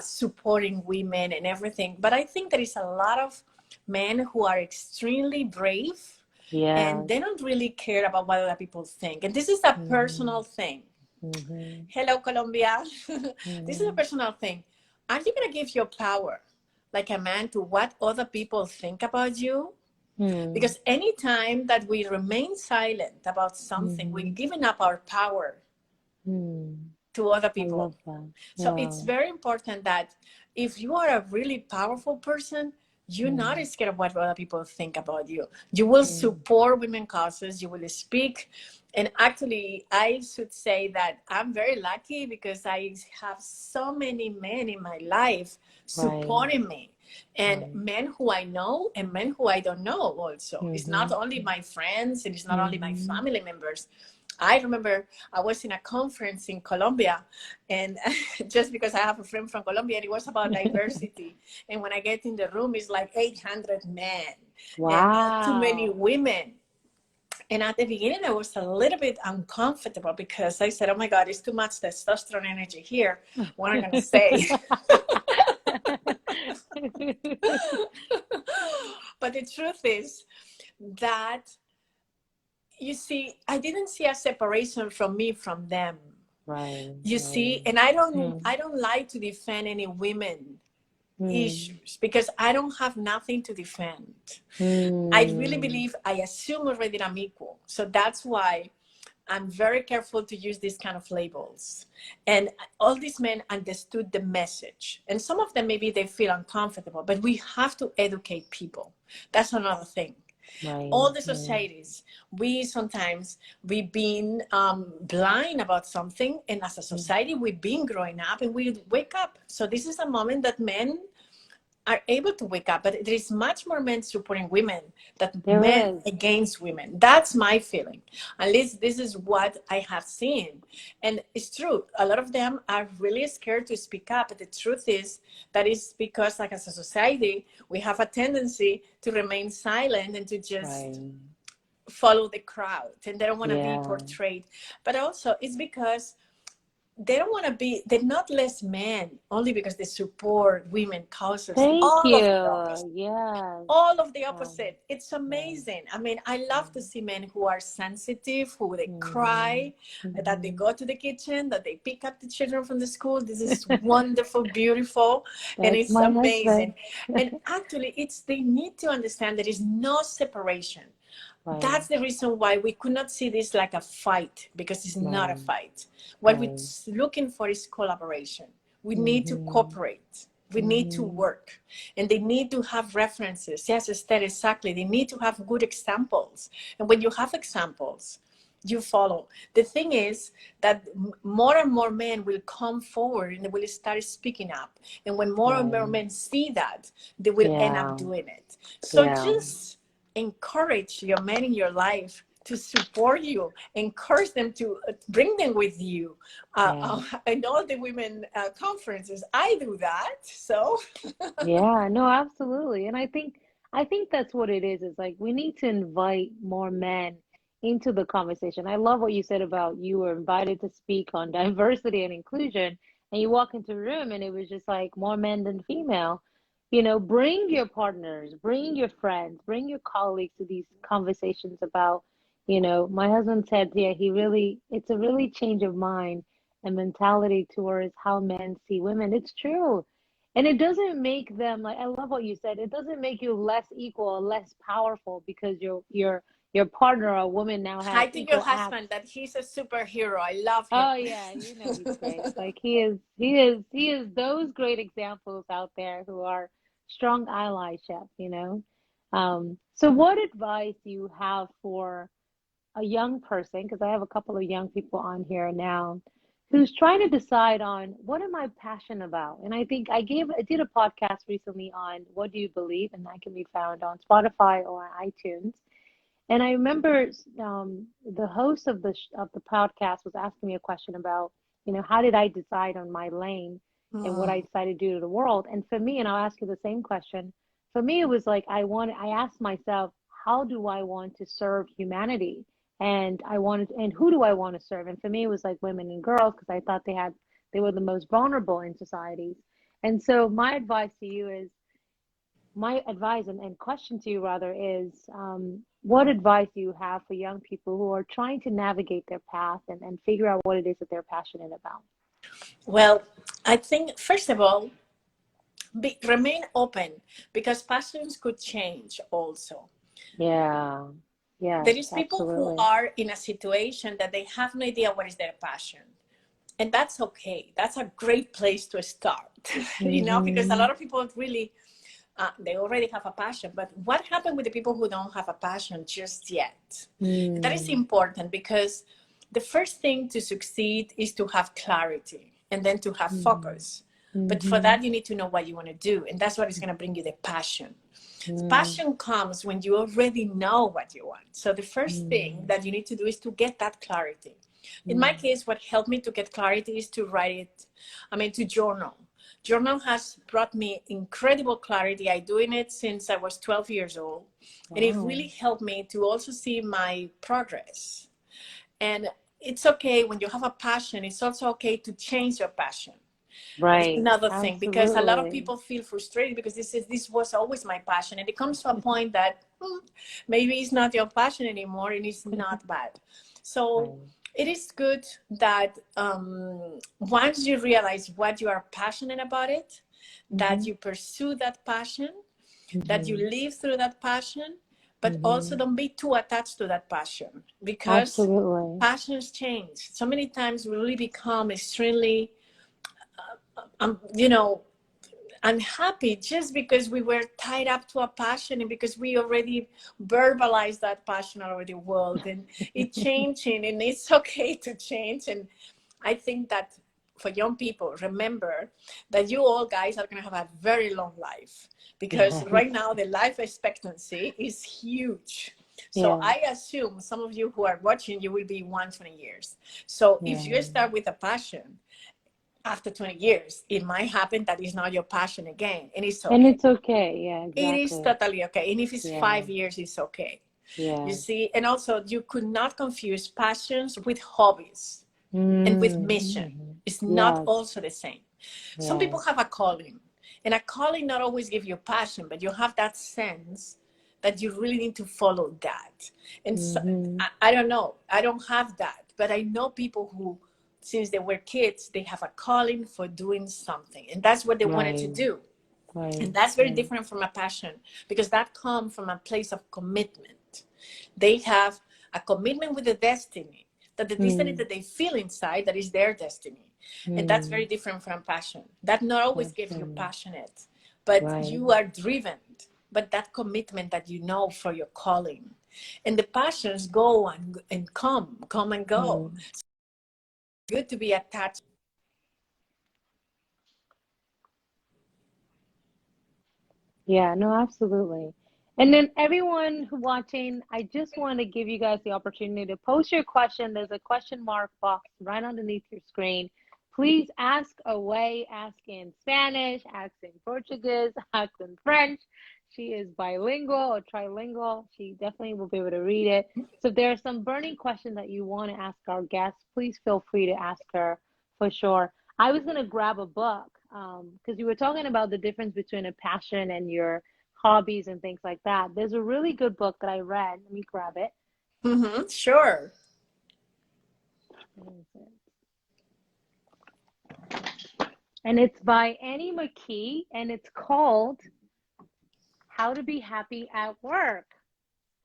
supporting women and everything. But I think there is a lot of men who are extremely brave and yes, they don't really care about what other people think. And this is a mm-hmm, personal thing. mm-hmm, Hello, Colombia. This is a mm-hmm, personal thing. Are you going to give your power like a man to what other people think about you? mm, Because anytime that we remain silent about something, we're mm-hmm, giving up our power mm. to other I people. love that. So it's Yeah. very important that if you are a really powerful person, you're not Mm, scared of what other people think about you. You will mm, support women causes, you will speak. And actually, I should say that I'm very lucky because I have so many men in my life right, supporting me. And right. men who I know and men who I don't know also. It's not Mm-hmm, only my friends and it's not only my mm-hmm. family members. I remember I was in a conference in Colombia, and just because I have a friend from Colombia, and it was about diversity. And when I get in the room, it's like 800 men and not too many Wow. women. And at the beginning, I was a little bit uncomfortable because I said, "Oh my God, it's too much testosterone energy here. What am I gonna say?" But the truth is that, you see, I didn't see a separation from me from them. Right, You right. see, and I don't Mm, I don't like to defend any women mm, issues because I don't have nothing to defend. I really mm. believe I assume already that I'm equal. So that's why I'm very careful to use these kind of labels. And all these men understood the message. And some of them, maybe they feel uncomfortable, but we have to educate people. That's another thing. Right, All the right. societies, we've been blind about something, and as a Mm. society we've been growing up and we wake up. So this is a moment that men are able to wake up, but there is much more men supporting women than There men is. against women. That's my feeling. At least this is what I have seen. And it's true. A lot of them are really scared to speak up. But the truth is that is because, like, as a society, we have a tendency to remain silent and to just Right. follow the crowd, and they don't want to be Yeah. portrayed. But also it's because they don't want to be, they're not less men only because they support women causes. Thank All of the opposite. you. Yes. All of the Um, opposite. It's yeah. amazing. I mean, I love to Yeah. see men who are sensitive, who they Mm-hmm. cry, that they Mm-hmm. go to the kitchen, that they pick up the children from the school. This is wonderful, beautiful, and That's it's my husband. amazing. And actually, it's, they need to understand there is no separation. Right. That's the reason why we could not see this like a fight, because it's not a Right. fight. What we're Right. looking for is collaboration. We need to Mm-hmm. cooperate. We need to Mm-hmm. work, and they need to have references. Yes, Esther, exactly. They need to have good examples. And when you have examples, you follow. The thing is that more and more men will come forward and they will start speaking up. And when more and more Right. men see that, they will end up Yeah. doing it. So Yeah. just encourage your men in your life to support you, encourage them to bring them with you. Yeah. And all the women conferences, I do that. So Yeah, no, absolutely. And I think that's what it is. It's like we need to invite more men into the conversation. I love what you said about you were invited to speak on diversity and inclusion, and you walk into a room and it was just like more men than female. Bring your partners, bring your friends, bring your colleagues to these conversations about, my husband said, yeah, it's a really change of mind and mentality towards how men see women. It's true. And it doesn't make them like I love what you said. It doesn't make you less equal or less powerful because your partner or a woman now has I think your equal acts. husband, that he's a superhero. I love him. Oh yeah, he's great. Like he is those great examples out there who are strong allyship. So what advice do you have for a young person, because I have a couple of young people on here now, who's trying to decide on what am I passionate about? And I think I did a podcast recently on what do you believe, and that can be found on Spotify or iTunes. And I remember the host of the podcast was asking me a question about, how did I decide on my lane and what I Mm. decided to do to the world? And for me, and I'll ask you the same question. For me, it was like I asked myself, how do I want to serve humanity? And who do I want to serve? And for me, it was like women and girls because I thought they were the most vulnerable in societies. And so my advice and question to you rather is, what advice do you have for young people who are trying to navigate their path and figure out what it is that they're passionate about? Well, I think, first of all, remain open, because passions could change also. Yeah. Yes, There is people who absolutely. are in a situation that they have no idea what is their passion. And that's okay. That's a great place to start, because a Mm-hmm. lot of people really, they already have a passion. But what happened with the people who don't have a passion just yet? That is Mm. important, because the first thing to succeed is to have clarity and then to have Mm-hmm. focus. But for Mm-hmm. that, you need to know what you want to do. And that's what is going to bring you the passion. Mm. Passion comes when you already know what you want. So the first thing Mm. that you need to do is to get that clarity. In my Mm. case, what helped me to get clarity is to write it, to journal. Journal has brought me incredible clarity. I'm doing it since I was 12 years old. And it Wow. really helped me to also see my progress. And it's okay when you have a passion, it's also okay to change your passion. It's Right. another thing, because a lot of Absolutely. people feel frustrated because this was always my passion, and it comes to a point that maybe it's not your passion anymore, and it's not bad. So Right. it is good that once you realize what you are passionate about it, that Mm-hmm. you pursue that passion, that you Mm-hmm. live through that passion, but also Mm-hmm. don't be too attached to that passion, because Absolutely. passions change. So many times we really become extremely you know, unhappy just because we were tied up to a passion, and because we already verbalized that passion all over the world, and it's changing, and it's okay to change. And I think that for young people, remember that you all guys are going to have a very long life, because Yes. right now the life expectancy is huge. So Yeah. I assume some of you who are watching, you will be 120 years. So if you Yeah. start with a passion, after 20 years, it might happen that it's not your passion again, and it's And okay. it's okay. Yeah, It is exactly. totally okay. And if it's Yeah. 5 years, it's okay. You Yes. see, and also you could not confuse passions with hobbies and with mission. Mm-hmm. It's not Yes. also the same. Some Yeah. people have a calling, and a calling not always give you passion, but you have that sense that you really need to follow that. And so, Mm-hmm. I don't know, I don't have that, but I know people who, since they were kids, they have a calling for doing something, and that's what they wanted to Right. do. Right. And that's very Right. different from a passion, because that comes from a place of commitment. They have a commitment with the destiny, that the destiny Mm. that they feel inside, that is their destiny. And that's very Mm. different from passion. That not always gives you Absolutely. passionate, but Right. you are driven. But that commitment that you know for your calling. And the passions go and come and go. Mm. It's good to be attached. Yeah, no, absolutely. And then everyone who watching, I just want to give you guys the opportunity to post your question. There's a question mark box right underneath your screen. Please ask away, ask in Spanish, ask in Portuguese, ask in French. She is bilingual or trilingual. She definitely will be able to read it. So if there are some burning questions that you want to ask our guests, please feel free to ask her for sure. I was gonna grab a book because you were talking about the difference between a passion and your hobbies and things like that. There's a really good book that I read. Let me grab it. Mm-hmm, sure. Where is it? And it's by Annie McKee, and it's called How to Be Happy at Work.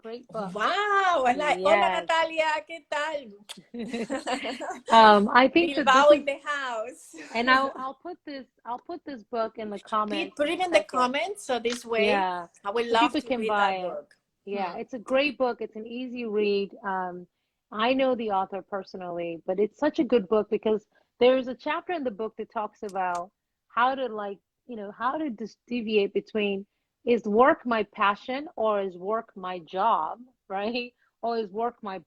Great book. Wow, I like. Hola Yes. Natalia, ¿qué tal? I think that this Bilbao is, in the house. and I'll put this book in the Please comments put in a it in the second. comments, so this way Yeah, I would so love people to can read buy that it. book. Yeah, it's a great book. It's an easy read. I know the author personally, but it's such a good book because there's a chapter in the book that talks about how to how to just deviate between is work my passion or is work my job, right? Or is work my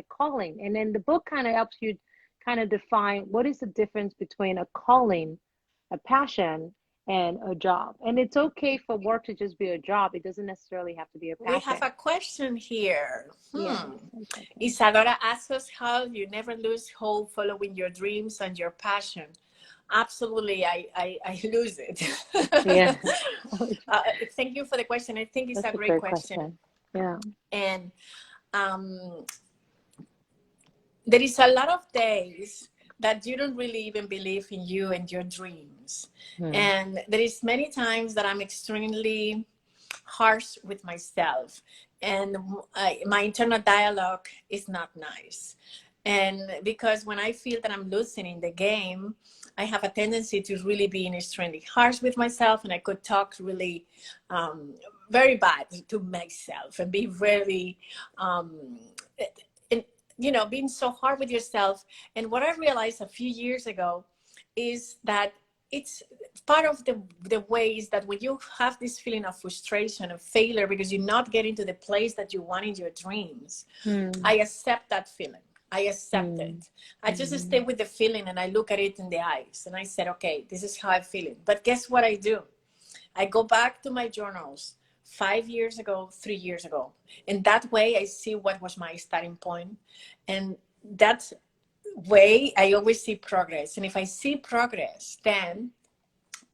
calling? And then the book kind of helps you kind of define what is the difference between a calling, a passion, and a job. And it's okay for work to just be a job. It doesn't necessarily have to be a We have passion. a question here. Yes, one second. Isadora asks us how you never lose hope following your dreams and your passion. Absolutely, I lose it. Yeah, Thank you for the question. I think it's a that's a great great question. question. Yeah. And um, there is a lot of days that you don't really even believe in you and your dreams. Hmm. And there is many times that I'm extremely harsh with myself, and my internal dialogue is not nice. And because when I feel that I'm losing in the game, I have a tendency to really be extremely harsh with myself, and I could talk really very bad to myself and be very and being so hard with yourself. And what I realized a few years ago is that it's part of the ways that when you have this feeling of frustration, of failure, because you're not getting to the place that you want in your dreams, Hmm. I accept that feeling. I accept Hmm. it. I just stay Hmm. with the feeling and I look at it in the eyes and I said, okay, this is how I'm feeling. But guess what I do? I go back to my journals 5 years ago, 3 years ago. And that way I see what was my starting point. And that way I always see progress. And if I see progress, then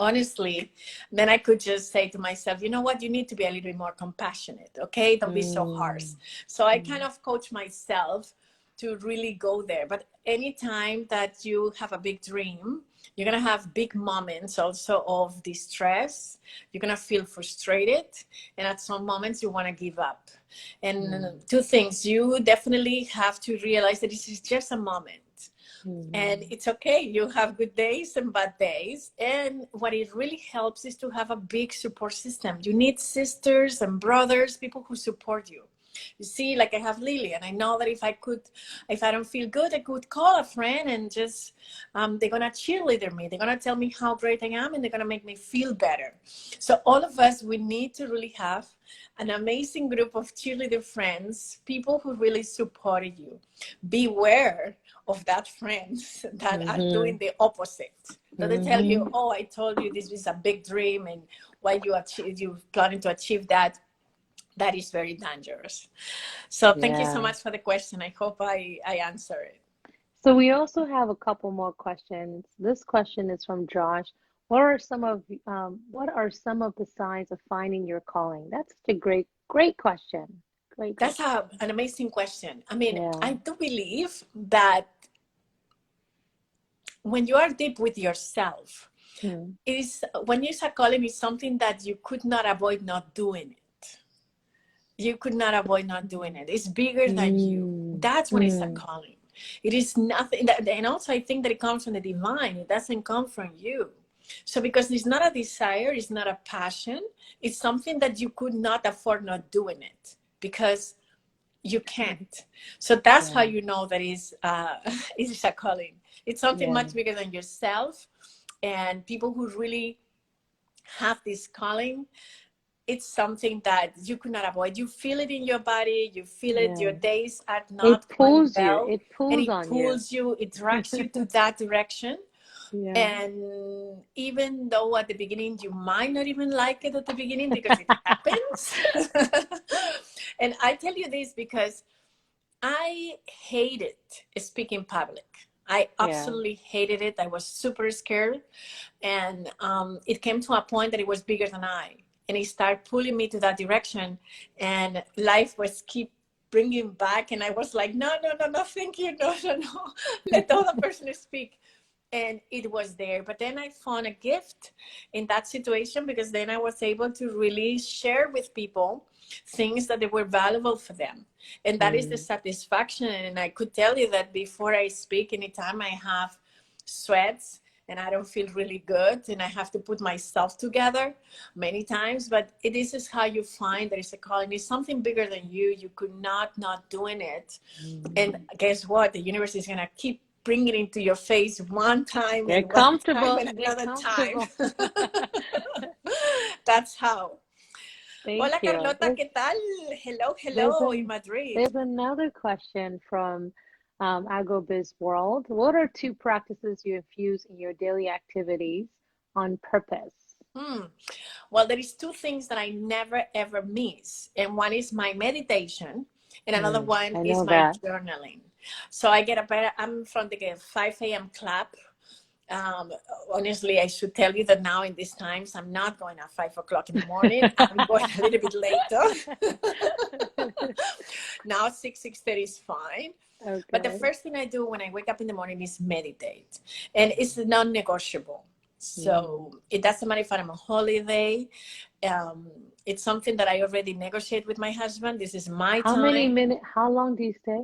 honestly, then I could just say to myself, you know what, you need to be a little bit more compassionate. Okay, don't be so harsh. Hmm. So I kind Hmm. of coach myself to really go there. But anytime that you have a big dream, you're going to have big moments also of distress. You're going to feel frustrated, and at some moments you want to give up. And Hmm. two things, you definitely have to realize that this is just a moment, and Hmm. it's okay. You have good days and bad days. And what it really helps is to have a big support system. You need sisters and brothers, people who support you. You see, like I have Lily, and I know that if I don't feel good, I could call a friend and just, they're gonna cheerleader me. They're gonna tell me how great I am, and they're gonna make me feel better. So all of us, we need to really have an amazing group of cheerleader friends, people who really supported you. Beware of that friends that are Hmm. doing the opposite. That they tell you, Hmm. oh, I told you this is a big dream, and why you planning to achieve that. That is very dangerous. So thank you so Yeah. much for the question. I hope I answer it. So we also have a couple more questions. This question is from Josh. What are some of the signs of finding your calling? That's such a great question. Great That's question. an amazing question. I mean, Yeah. I do believe that when you are deep with yourself, Mm. it is when you start calling it something that you could not avoid not doing it. You could not avoid not doing it. It's bigger than you. Mm. That's when it's a Mm. calling. It is nothing that, and also I think that it comes from the divine. It doesn't come from you. So because it's not a desire, it's not a passion, it's something that you could not afford not doing it because you can't. So that's how Yeah. you know that is a calling. It's something Yeah. much bigger than yourself. And people who really have this calling, it's something that you could not avoid. You feel it in your body, you feel it, Yeah. your days are It not going pulls you. well, It and pulls it on you. pulls you, it drags you to that direction. Yeah. And even though at the beginning you might not even like it at the beginning because it happens. And I tell you this because I hated speaking public. I Yeah. absolutely hated it. I was super scared. And it came to a point that it was bigger than I. And it started pulling me to that direction. And life was keep bringing back. And I was like, no, no, no, no, thank you. No, no, no. Let the other person speak. And it was there. But then I found a gift in that situation because then I was able to really share with people things that they were valuable for them. And that is the Mm. satisfaction. And I could tell you that before I speak, anytime I have sweats and I don't feel really good and I have to put myself together many times, but this is how you find there is a calling. It's something bigger than you. You could not doing it. And Mm. guess what? The universe is going to keep bringing it into your face one time and Get one time comfortable. and Get another time. comfortable. That's how. Thank Hola you. Carlota, ¿qué tal? Hello, There's hello in an Madrid. there's another question from AgroBiz World. What are two practices you infuse in your daily activities on purpose? Hmm. Well, there is two things that I never ever miss, and one is my meditation, and another Mm, one I is know my that. journaling. So I get a better. I'm from the 5 a.m. club. Um, Honestly, I should tell you that now in these times, I'm not going at 5 o'clock in the morning. I'm going a little bit later. Now 6:30 is fine. But the Okay. first thing I do when I wake up in the morning is meditate, and it's non-negotiable. Mm. So it doesn't matter if I'm on holiday. Um, it's something that I already negotiate with my husband. This is my How many time. minutes? How long do you stay?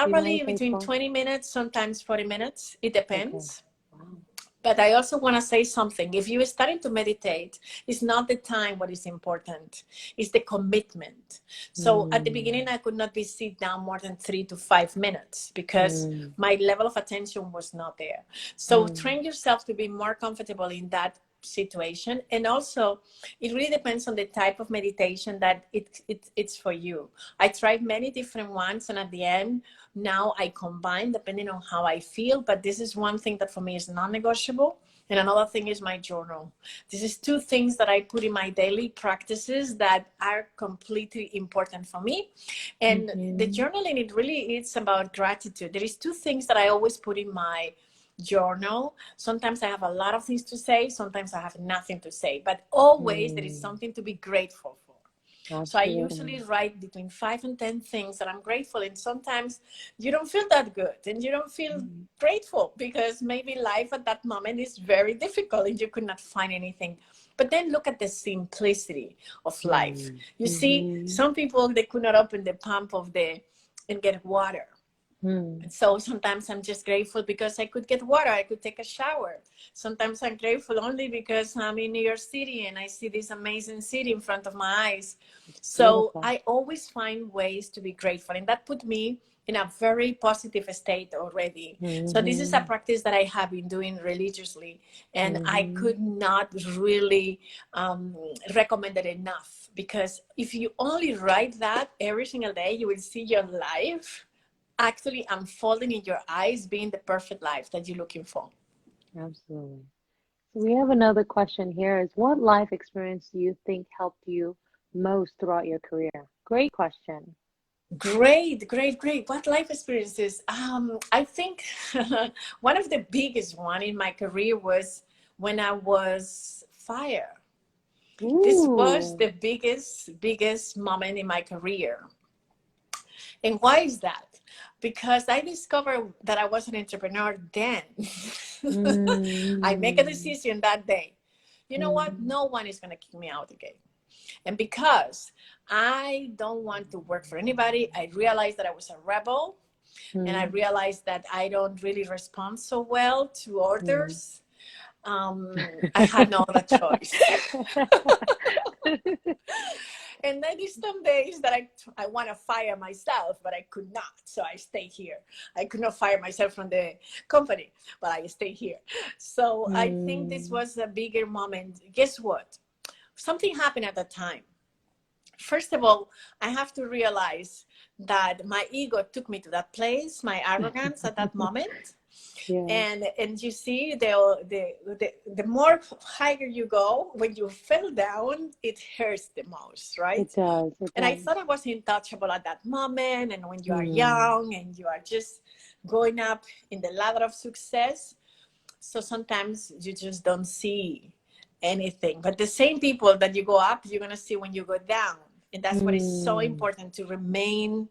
Do you mind Normally if I between call? 20 minutes, sometimes 40 minutes. It Okay. depends. Wow. But I also want to say something. If you're starting to meditate, it's not the time what is important. It's the commitment. So at the beginning, Mm. I could not be sit down more than 3 to 5 minutes because Mm. my level of attention was not there. So Mm. train yourself to be more comfortable in that situation. And also, it really depends on the type of meditation that it's for you. I tried many different ones, and at the end, now I combine depending on how I feel, but this is one thing that for me is non-negotiable. And another thing is my journal. This is two things that I put in my daily practices that are completely important for me. And the Mm-hmm. journaling, it really is about gratitude. There is two things that I always put in my journal. Sometimes I have a lot of things to say, sometimes I have nothing to say, but always there is Mm. something to be grateful for. So I Absolutely. usually write between 5 and 10 things that I'm grateful. And sometimes you don't feel that good and you don't feel Mm. grateful because maybe life at that moment is very difficult and you could not find anything. But then look at the simplicity of life. Mm. You see, Mm-hmm. some people, they could not open the pump of the and get water. Mm. And so sometimes I'm just grateful because I could get water, I could take a shower. Sometimes I'm grateful only because I'm in New York City and I see this amazing city in front of my eyes. It's So beautiful. I always find ways to be grateful, and that put me in a very positive state already. So this is a Mm-hmm. practice that I have been doing religiously, and I Mm-hmm. could not really recommend it enough, because if you only write that every single day, you will see your life actually unfolding in your eyes, being the perfect life that you're looking for. Absolutely. So we have another question here is what life experience do you think helped you most throughout your career? Great question. Great, great, great. What life experiences? I think one of the biggest one in my career was when I was fired. This was Ooh. the biggest moment in my career. And why is that? Because I discovered that I was an entrepreneur then. I make a Mm. decision that day. You know what? Mm. No one is going to kick me out again. And because I don't want to work for anybody, I realized that I was a rebel, and I Mm. realized that I don't really respond so well to Mm. orders. I had no other choice. And then there's some days that I want to fire myself, but I could not. So I stay here. I could not fire myself from the company, but I stay here. So I think this Mm. was a bigger moment. Guess what? Something happened at that time. First of all, I have to realize that my ego took me to that place, my arrogance at that moment. Yeah, And you see, the more higher you go, when you fell down, it hurts the most, right? it does. It And I does. thought I was untouchable at that moment. And when you are Mm. young and you are just going up in the ladder of success, so sometimes you just don't see anything. But the same people that you go up, you're going to see when you go down. And that's what is so Mm. important, to remain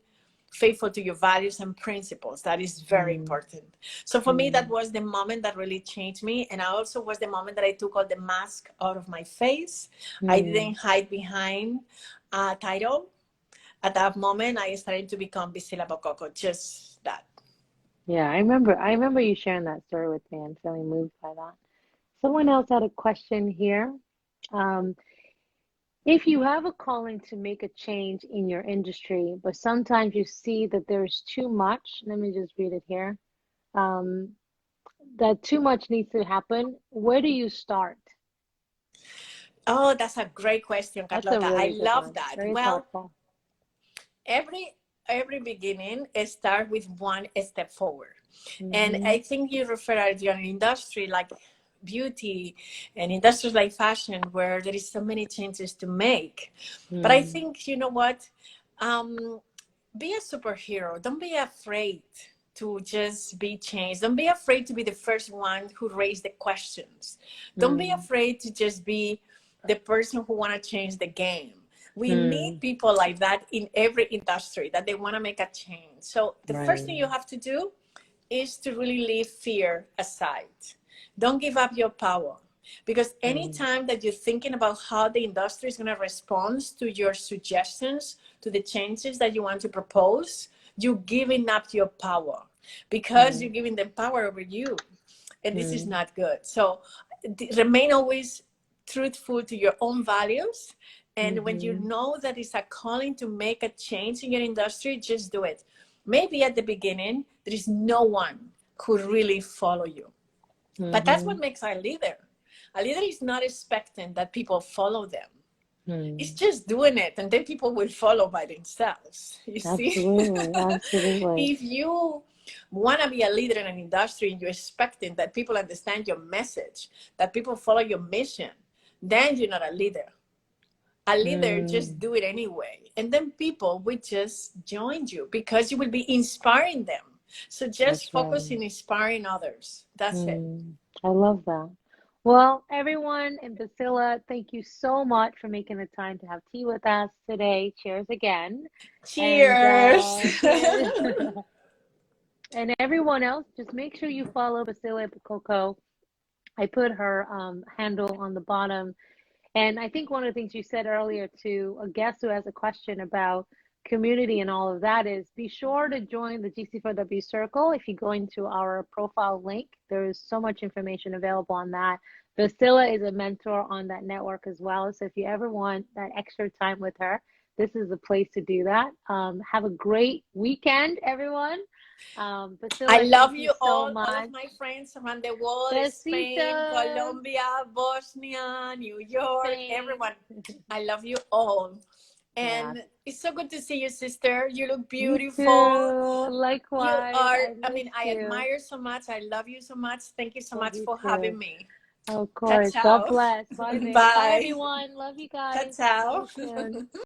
faithful to your values and principles. That is very Mm. important. So for me, that Mm. was the moment that really changed me. And I also was the moment that I took all the mask out of my face. I Mm. didn't hide behind a title. At that moment, I started to become Bisila Bokoko, just that. Yeah, I remember you sharing that story with me. I'm feeling moved by that. Someone else had a question here. Um, if you have a calling to make a change in your industry, but sometimes you see that there's too much, let me just read it here. Um, that too much needs to happen. Where do you start? Oh, that's a great question, That's a Carlota. I really good love one. that. Very Well, thoughtful. every every beginning start with one step forward. And Mm-hmm. I think you refer to an industry like beauty and industries like fashion, where there is so many changes to make. But I Mm. think, you know what, um, be a superhero. Don't be afraid to just be changed. Don't be afraid to be the first one who raised the questions. Don't be Mm. afraid to just be the person who want to change the game. We need Mm. people like that in every industry, that they want to make a change. So the first Right. thing you have to do is to really leave fear aside. Don't give up your power. Because Mm. anytime that you're thinking about how the industry is going to respond to your suggestions, to the changes that you want to propose, you're giving up your power, because Right. you're giving them power over you. And this is Mm. not good. So remain always truthful to your own values. And when you Mm-hmm. know that it's a calling to make a change in your industry, just do it. Maybe at the beginning, there is no one who really follow you. But that's Mm-hmm. what makes a leader. A leader is not expecting that people follow them. It's Mm. just doing it, and then people will follow by themselves. You see? Absolutely. Absolutely. If you want to be a leader in an industry and you're expecting that people understand your message, that people follow your mission, then you're not a leader. A leader just Mm. do it anyway, and then people will just join you because you will be inspiring them. So That's just focus right. in inspiring others. That's it. Mm. I love that. Well, everyone in Basila, thank you so much for making the time to have tea with us today. Cheers again. And Cheers. cheers. And everyone else, just make sure you follow Basila Coco. I put her handle on the bottom. And I think one of the things you said earlier to a guest who has a question about community and all of that is be sure to join the GC4W Circle. If you go into our profile link, there is so much information available on that. Priscilla is a mentor on that network as well. So if you ever want that extra time with her, this is the place to do that. Have a great weekend, everyone. I Priscilla, thank love you you so all of much. my friends around the world, Spain, Besitos. Colombia, Bosnia, New York, Spain. everyone. I love you all. Yeah. And it's so good to see you, sister. You look You beautiful. too. You Likewise. are, I I mean, missed I you. admire so much. I love you so much. Thank you so Love much you for too. having me. Of Ciao, course. God ciao. bless. Bye, babe. Bye, Bye. everyone. Love you Ciao, guys. See ciao. you soon.